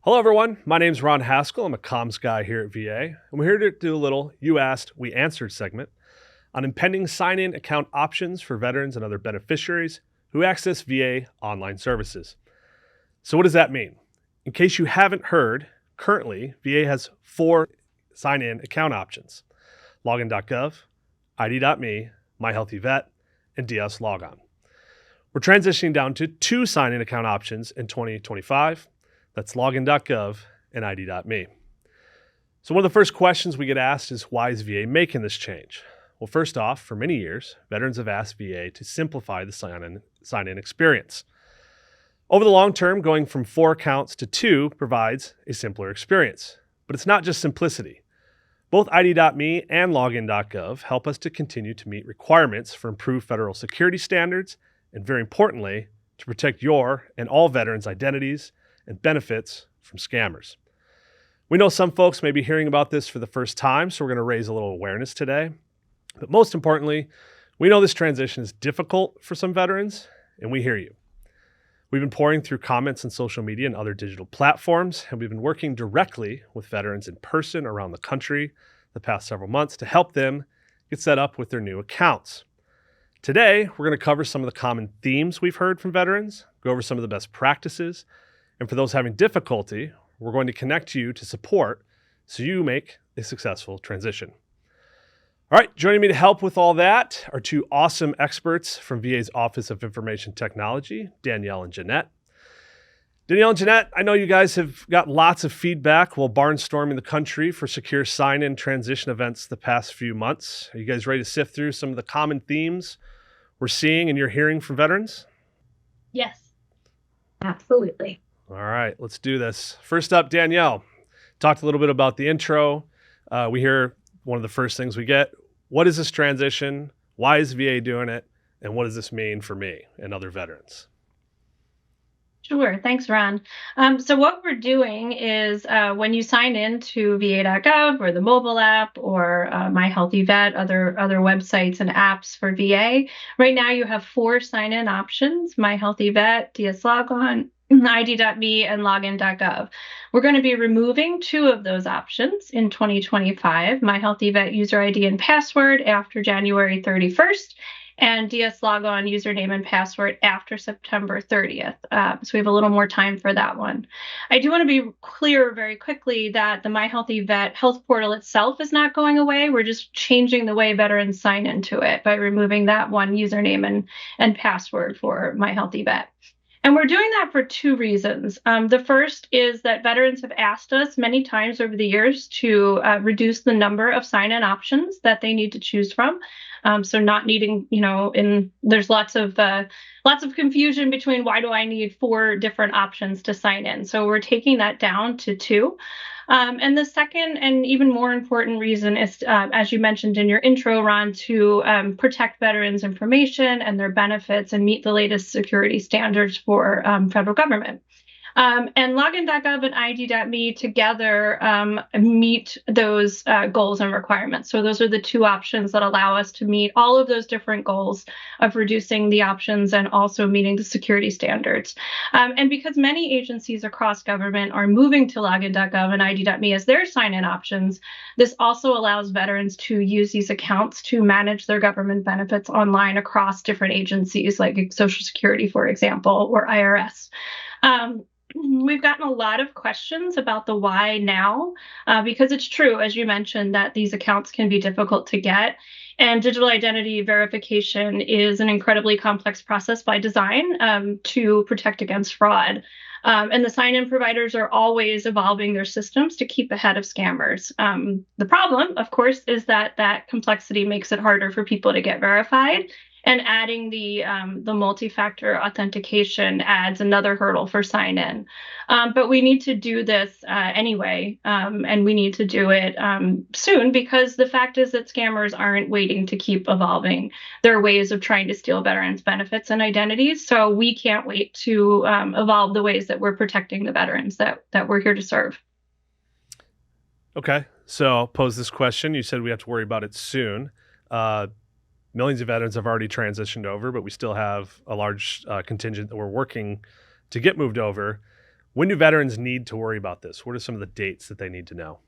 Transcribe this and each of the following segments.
Hello, everyone. My name's Ron Haskell. I'm a comms guy here at VA, and we're here to do a little You Asked, We Answered segment on impending sign-in account options for veterans and other beneficiaries who access VA online services. So what does that mean? In case you haven't heard, currently, VA has 4 sign-in account options: Login.gov, ID.me, HealtheVet, and DS Logon. We're transitioning down to 2 sign-in account options in 2025. That's Login.gov and ID.me. So one of the first questions we get asked is, why is VA making this change? Well, first off, for many years, veterans have asked VA to simplify the sign-in experience. Over the long term, going from 4 accounts to 2 provides a simpler experience. But it's not just simplicity. Both ID.me and Login.gov help us to continue to meet requirements for improved federal security standards and, very importantly, to protect your and all veterans' identities and benefits from scammers. We know some folks may be hearing about this for the first time, so we're going to raise a little awareness today. But most importantly, we know this transition is difficult for some veterans, and we hear you. We've been pouring through comments on social media and other digital platforms, and we've been working directly with veterans in person around the country the past several months to help them get set up with their new accounts. Today, we're going to cover some of the common themes we've heard from veterans, go over some of the best practices, and for those having difficulty, we're going to connect you to support so you make a successful transition. All right, joining me to help with all that are 2 awesome experts from VA's Office of Information Technology, Danielle and Jeanette. Danielle and Jeanette, I know you guys have got lots of feedback while barnstorming the country for secure sign-in transition events the past few months. Are you guys ready to sift through some of the common themes we're seeing and you're hearing from veterans? Yes, absolutely. All right, let's do this. First up, Danielle. Talked a little bit about the intro. We hear one of the first things we get: what is this transition? Why is VA doing it? And what does this mean for me and other veterans? Sure. Thanks, Ron. So what we're doing is when you sign in to va.gov or the mobile app or My HealtheVet, other websites and apps for VA, right now you have 4 sign-in options: My HealtheVet, DS Logon, ID.me, and Login.gov. We're going to be removing 2 of those options in 2025, My HealtheVet user ID and password after January 31st, and DS Logon username and password after September 30th. So we have a little more time for that one. I do want to be clear very quickly that the My HealtheVet health portal itself is not going away. We're just changing the way veterans sign into it by removing that one username and password for My HealtheVet. And we're doing that for 2 reasons. The first is that veterans have asked us many times over the years to reduce the number of sign-in options that they need to choose from. So not needing, there's lots of confusion between why do I need 4 different options to sign in. So we're taking that down to 2. And the second and even more important reason is, as you mentioned in your intro, Ron, to protect veterans' information and their benefits and meet the latest security standards for federal government. And Login.gov and ID.me together meet those goals and requirements. So those are the 2 options that allow us to meet all of those different goals of reducing the options and also meeting the security standards. And because many agencies across government are moving to Login.gov and ID.me as their sign-in options, this also allows veterans to use these accounts to manage their government benefits online across different agencies, like Social Security, for example, or IRS. We've gotten a lot of questions about the why now, because it's true, as you mentioned, that these accounts can be difficult to get. And digital identity verification is an incredibly complex process by design to protect against fraud. And the sign-in providers are always evolving their systems to keep ahead of scammers. The problem, of course, is that complexity makes it harder for people to get verified. And adding the multi-factor authentication adds another hurdle for sign-in. But we need to do this anyway, and we need to do it soon, because the fact is that scammers aren't waiting to keep evolving their ways of trying to steal veterans' benefits and identities. So we can't wait to evolve the ways that we're protecting the veterans that we're here to serve. Okay, so I'll pose this question. You said we have to worry about it soon. Millions of veterans have already transitioned over, but we still have a large contingent that we're working to get moved over. When do veterans need to worry about this? What are some of the dates that they need to know?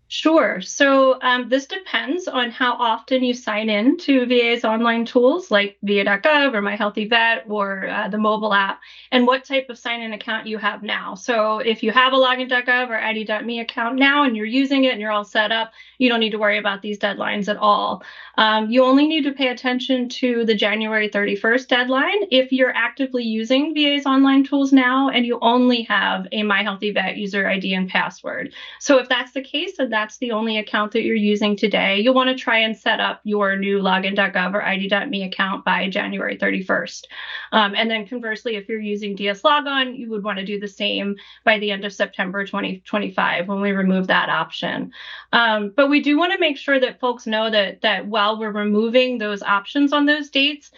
Sure. So this depends on how often you sign in to VA's online tools like VA.gov or My HealtheVet or the mobile app, and what type of sign-in account you have now. So if you have a Login.gov or ID.me account now and you're using it and you're all set up, you don't need to worry about these deadlines at all. You only need to pay attention to the January 31st deadline if you're actively using VA's online tools now and you only have a My HealtheVet user ID and password. So if that's the case, and that's the only account that you're using today, you'll want to try and set up your new Login.gov or ID.me account by January 31st. And then conversely, if you're using DS Logon, you would want to do the same by the end of September 2025 when we remove that option. But we do want to make sure that folks know that while we're removing those options on those dates,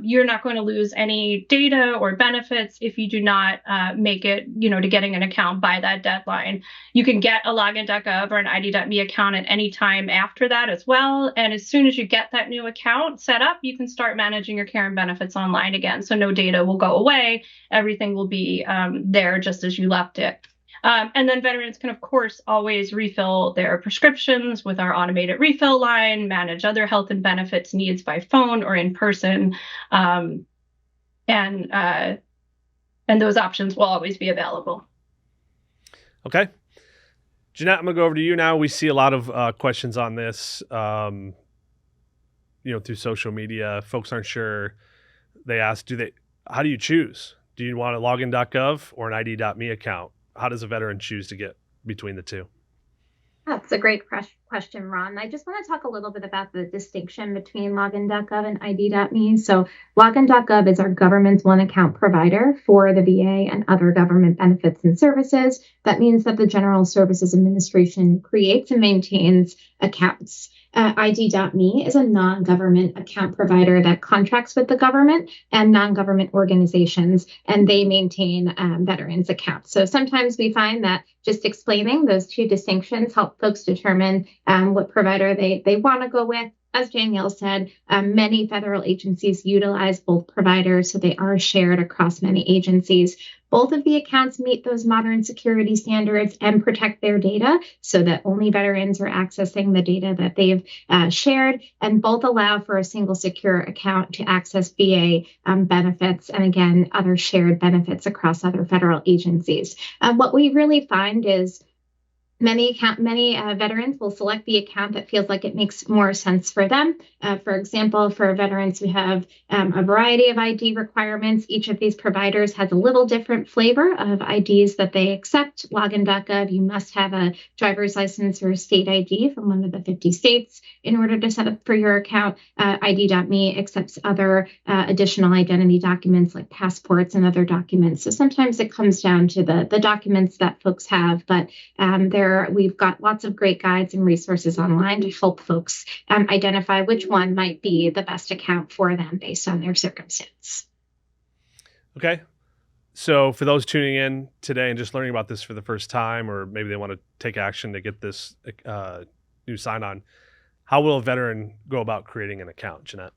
you're not going to lose any data or benefits if you do not make it, to getting an account by that deadline. You can get a Login.gov or an ID.me account at any time after that as well. And as soon as you get that new account set up, you can start managing your care and benefits online again. So no data will go away. Everything will be there just as you left it. And then veterans can, of course, always refill their prescriptions with our automated refill line, manage other health and benefits needs by phone or in person. And those options will always be available. Okay. Jeanette, I'm going to go over to you now. We see a lot of questions on this, through social media. Folks aren't sure. They ask, how do you choose? Do you want a Login.gov or an ID.me account? How does a veteran choose to get between the two? That's a great question, Ron. I just want to talk a little bit about the distinction between Login.gov and ID.me. So Login.gov is our government's one account provider for the VA and other government benefits and services. That means that the General Services Administration creates and maintains accounts. ID.me is a non-government account provider that contracts with the government and non-government organizations, and they maintain veterans accounts. So sometimes we find that just explaining those two distinctions help folks determine what provider they want to go with. As Danielle said, many federal agencies utilize both providers, so they are shared across many agencies. Both of the accounts meet those modern security standards and protect their data so that only veterans are accessing the data that they've shared, and both allow for a single secure account to access VA benefits and, again, other shared benefits across other federal agencies. What we really find is many veterans will select the account that feels like it makes more sense for them. For example, for veterans who have a variety of ID requirements, each of these providers has a little different flavor of IDs that they accept. Login.gov, you must have a driver's license or a state ID from one of the 50 states in order to set up for your account. ID.me accepts other additional identity documents like passports and other documents. So sometimes it comes down to the documents that folks have, but we've got lots of great guides and resources online to help folks identify which one might be the best account for them based on their circumstance. Okay. So for those tuning in today and just learning about this for the first time, or maybe they want to take action to get this new sign-on, how will a veteran go about creating an account, Jeanette?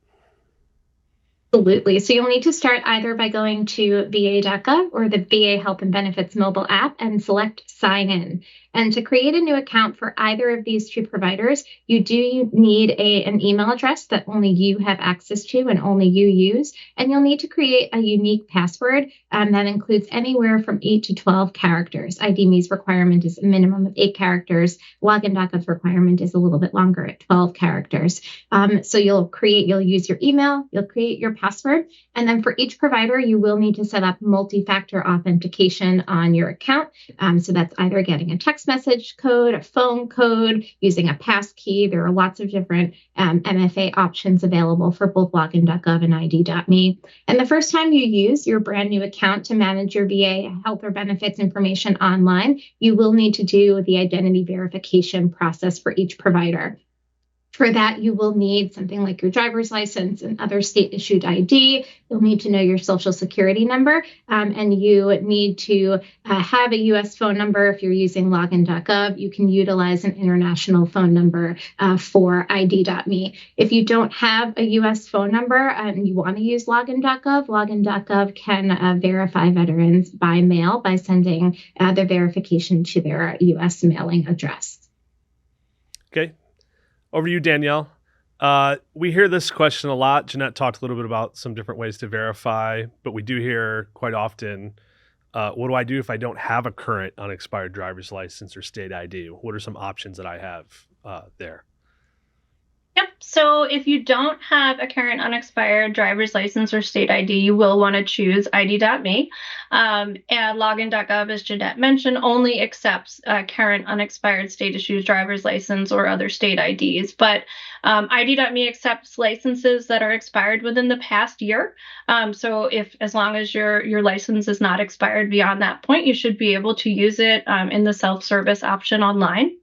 Absolutely. So you'll need to start either by going to va.gov or the VA Health and Benefits mobile app and select Sign In. And to create a new account for either of these two providers, you do need an email address that only you have access to and only you use. And you'll need to create a unique password that includes anywhere from 8 to 12 characters. ID.me's requirement is a minimum of 8 characters. Login.gov's requirement is a little bit longer at 12 characters. So you'll use your email, you'll create your password, and then for each provider, you will need to set up multi-factor authentication on your account. So that's either getting a text message code, a phone code, using a passkey. There are lots of different MFA options available for both Login.gov and ID.me. And the first time you use your brand new account to manage your VA health or benefits information online, you will need to do the identity verification process for each provider. For that, you will need something like your driver's license and other state-issued ID. You'll need to know your social security number, and you need to have a U.S. phone number. If you're using Login.gov, you can utilize an international phone number for ID.me. If you don't have a U.S. phone number and you want to use Login.gov, Login.gov can verify veterans by mail by sending the verification to their U.S. mailing address. Okay. Over to you, Danielle. We hear this question a lot. Jeanette talked a little bit about some different ways to verify, but we do hear quite often, what do I do if I don't have a current unexpired driver's license or state ID? What are some options that I have there? Yep. So if you don't have a current unexpired driver's license or state ID, you will want to choose ID.me. And Login.gov, as Jeanette mentioned, only accepts current unexpired state-issued driver's license or other state IDs. But ID.me accepts licenses that are expired within the past year. So as long as your license is not expired beyond that point, you should be able to use it in the self-service option online.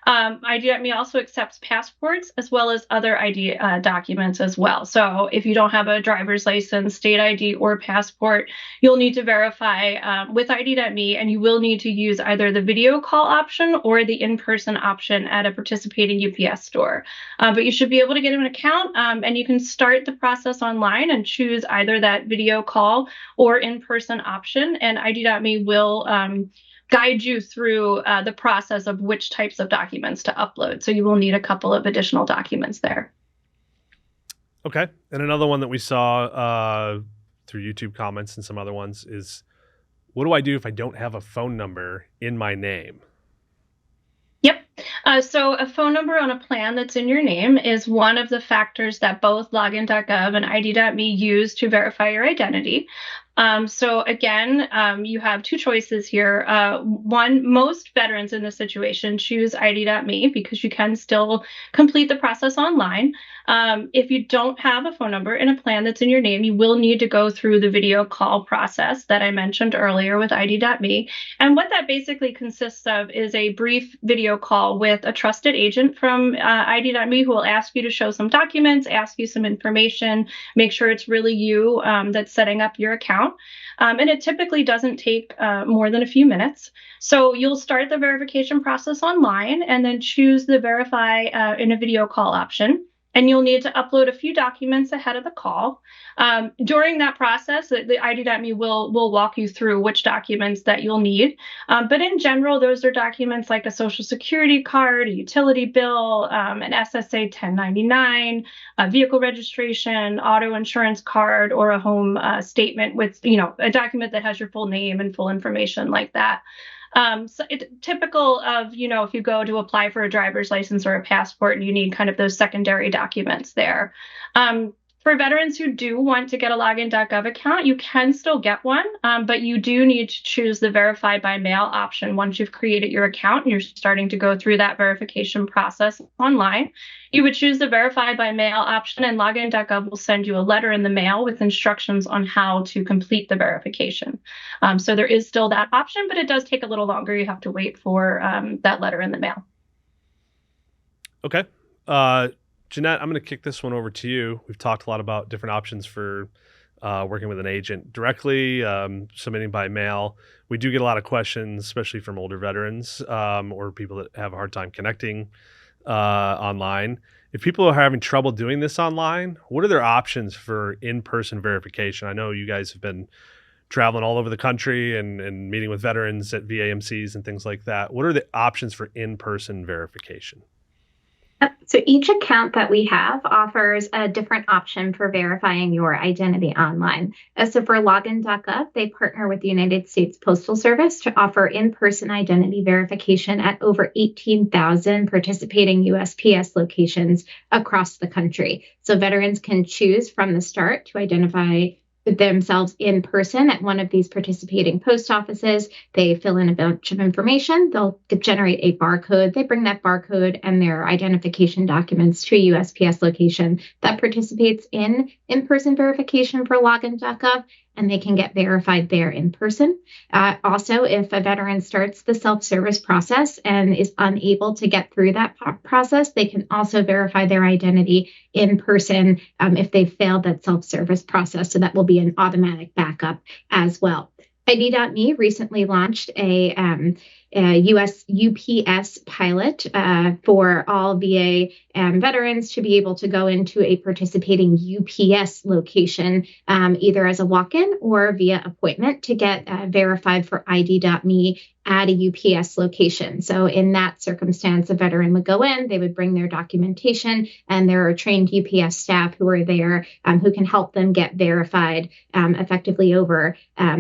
ID.me also accepts passports as well as other ID documents as well. So if you don't have a driver's license, state ID, or passport, you'll need to verify with ID.me, and you will need to use either the video call option or the in-person option at a participating UPS store. But you should be able to get an account, and you can start the process online and choose either that video call or in-person option, and ID.me will guide you through the process of which types of documents to upload. So you will need a couple of additional documents there. Okay. And another one that we saw through YouTube comments and some other ones is, what do I do if I don't have a phone number in my name? Yep. So a phone number on a plan that's in your name is one of the factors that both Login.gov and ID.me use to verify your identity. So again, you have two choices here. One, most veterans in this situation choose ID.me because you can still complete the process online. If you don't have a phone number in a plan that's in your name, you will need to go through the video call process that I mentioned earlier with ID.me. And what that basically consists of is a brief video call with a trusted agent from ID.me who will ask you to show some documents, ask you some information, make sure it's really you that's setting up your account. And it typically doesn't take more than a few minutes. So you'll start the verification process online and then choose the verify in a video call option. And you'll need to upload a few documents ahead of the call. During that process, the ID.me will walk you through which documents that you'll need. But in general, those are documents like a social security card, a utility bill, an SSA 1099, a vehicle registration, auto insurance card, or a home statement with, a document that has your full name and full information like that. So it's typical of, if you go to apply for a driver's license or a passport, you need kind of those secondary documents there. For veterans who do want to get a Login.gov account, you can still get one, but you do need to choose the verify by mail option once you've created your account and you're starting to go through that verification process online. You would choose the verify by mail option, and Login.gov will send you a letter in the mail with instructions on how to complete the verification. So there is still that option, but it does take a little longer. You have to wait for that letter in the mail. Okay. Jeanette, I'm going to kick this one over to you. We've talked a lot about different options for working with an agent directly, submitting by mail. We do get a lot of questions, especially from older veterans or people that have a hard time connecting online. If people are having trouble doing this online, what are their options for in-person verification? I know you guys have been traveling all over the country and meeting with veterans at VAMCs and things like that. What are the options for in-person verification? So each account that we have offers a different option for verifying your identity online. So for Login.gov, they partner with the United States Postal Service to offer in-person identity verification at over 18,000 participating USPS locations across the country. So veterans can choose from the start to identify themselves in person at one of these participating post offices. They fill in a bunch of information. They'll generate a barcode. They bring that barcode and their identification documents to a USPS location that participates in in-person verification for Login.gov. and they can get verified there in person. Also, if a veteran starts the self-service process and is unable to get through that process, they can also verify their identity in person if they've failed that self-service process. So that will be an automatic backup as well. ID.me recently launched a US UPS pilot for all VA veterans to be able to go into a participating UPS location, either as a walk-in or via appointment, to get verified for ID.me at a UPS location. So in that circumstance, a veteran would go in, they would bring their documentation, and there are trained UPS staff who are there who can help them get verified effectively over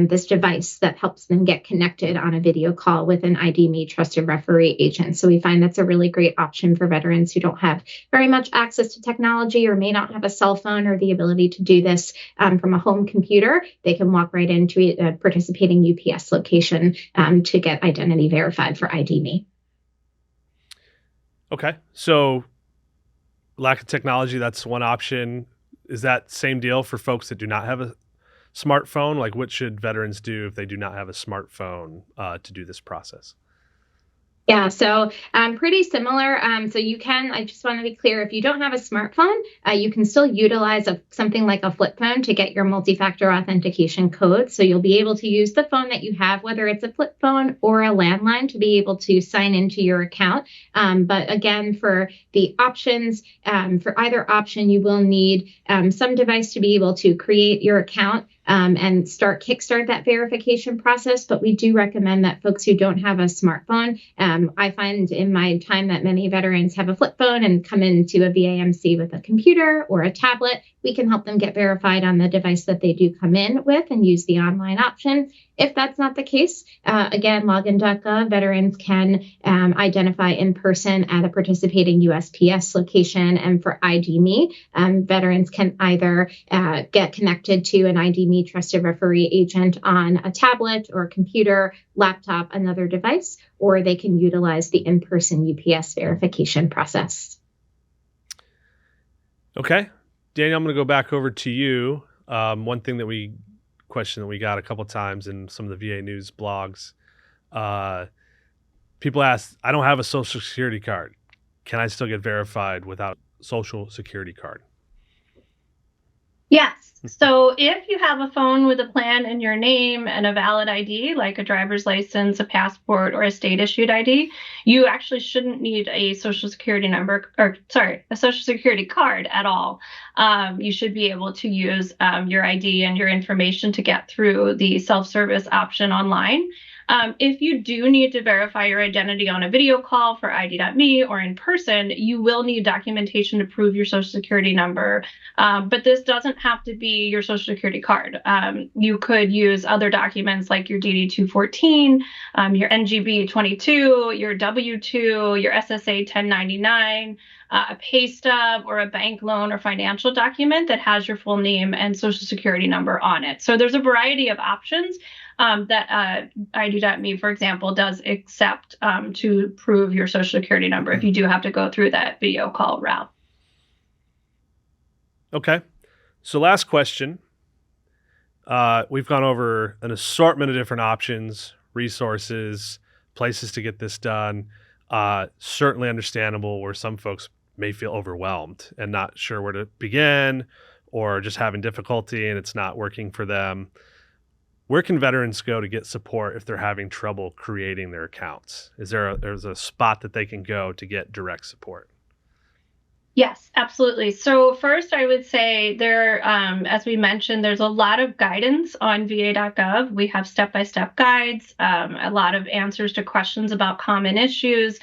this device that helps them get connected on a video call with an ID.me trusted referee agent. So we find that's a really great option for veterans who don't have very much access to technology or may not have a cell phone or the ability to do this from a home computer. They can walk right into a participating UPS location to get identity verified for ID.me. Okay. So lack of technology, that's one option. Is that same deal for folks that do not have a smartphone? Like, what should veterans do if they do not have a smartphone to do this process? Yeah, so pretty similar. So you can, I just want to be clear, if you don't have a smartphone, you can still utilize something like a flip phone to get your multi-factor authentication code. So you'll be able to use the phone that you have, whether it's a flip phone or a landline, to be able to sign into your account. But again, for the options, for either option, you will need some device to be able to create your account and kickstart that verification process. But we do recommend that folks who don't have a smartphone, I find in my time that many veterans have a flip phone and come into a VAMC with a computer or a tablet. We can help them get verified on the device that they do come in with and use the online option. If that's not the case, again, Login.gov, veterans can identify in person at a participating USPS location. And for ID.me, veterans can either get connected to an ID.me trusted referee agent on a tablet or a computer, laptop, another device, or they can utilize the in-person UPS verification process. Okay. Daniel, I'm going to go back over to you. One question that we got a couple times in some of the VA news blogs. People ask, I don't have a social security card. Can I still get verified without a social security card? Yes. So if you have a phone with a plan in your name and a valid ID, like a driver's license, a passport, or a state issued ID, you actually shouldn't need a social security a social security card at all. You should be able to use your ID and your information to get through the self-service option online. If you do need to verify your identity on a video call for ID.me or in person, you will need documentation to prove your social security number. But this doesn't have to be your social security card. You could use other documents like your DD-214, your NGB-22, your W-2, your SSA 1099, a pay stub, or a bank loan or financial document that has your full name and social security number on it. So there's a variety of options that ID.me, for example, does accept to prove your social security number if you do have to go through that video call route. Okay. So last question. We've gone over an assortment of different options, resources, places to get this done. Certainly understandable where some folks may feel overwhelmed and not sure where to begin, or just having difficulty and it's not working for them. Where can veterans go to get support if they're having trouble creating their accounts? There's a spot that they can go to get direct support? Yes, absolutely. So first, I would say as we mentioned, there's a lot of guidance on va.gov. We have step-by-step guides, a lot of answers to questions about common issues.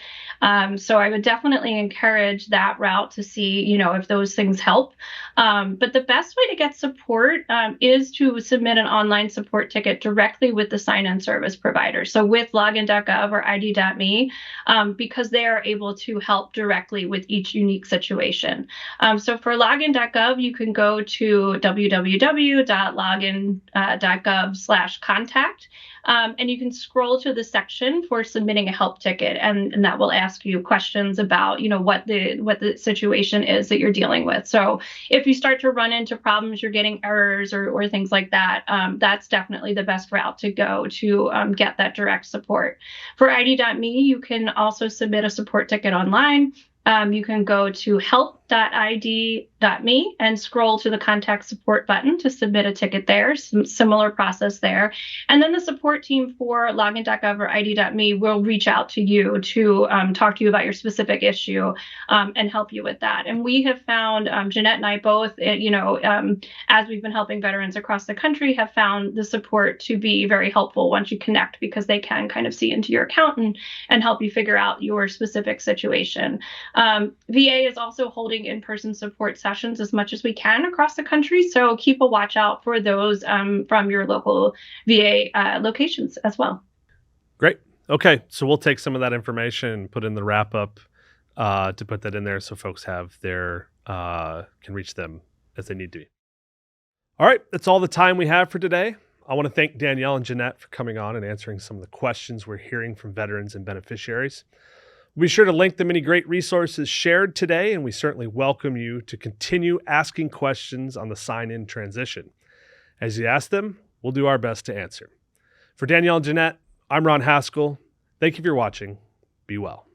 So I would definitely encourage that route to see, if those things help. But the best way to get support is to submit an online support ticket directly with the sign-in service provider. So with Login.gov or ID.me, because they are able to help directly with each unique situation. So for Login.gov, you can go to www.login.gov/contact. And you can scroll to the section for submitting a help ticket, and that will ask you questions about, what the situation is that you're dealing with. So if you start to run into problems, you're getting errors or things like that, that's definitely the best route to go to get that direct support. For ID.me, you can also submit a support ticket online. You can go to help.id.me and scroll to the contact support button to submit a ticket there. Some similar process there. And then the support team for Login.gov or ID.me will reach out to you to talk to you about your specific issue and help you with that. And we have found, Jeanette and I both, as we've been helping veterans across the country, have found the support to be very helpful once you connect, because they can kind of see into your account and help you figure out your specific situation. VA is also holding in-person support sessions as much as we can across the country, so keep a watch out for those from your local VA locations as well. Great. Okay, so we'll take some of that information and put in the wrap up to put that in there so folks have their can reach them as they need to be. All right, that's all the time we have for today. I want to thank Danielle and Jeanette for coming on and answering some of the questions we're hearing from veterans and beneficiaries. We'll be sure to link the many great resources shared today, and we certainly welcome you to continue asking questions on the sign-in transition. As you ask them, we'll do our best to answer. For Danielle and Jeanette, I'm Ron Haskell. Thank you for watching. Be well.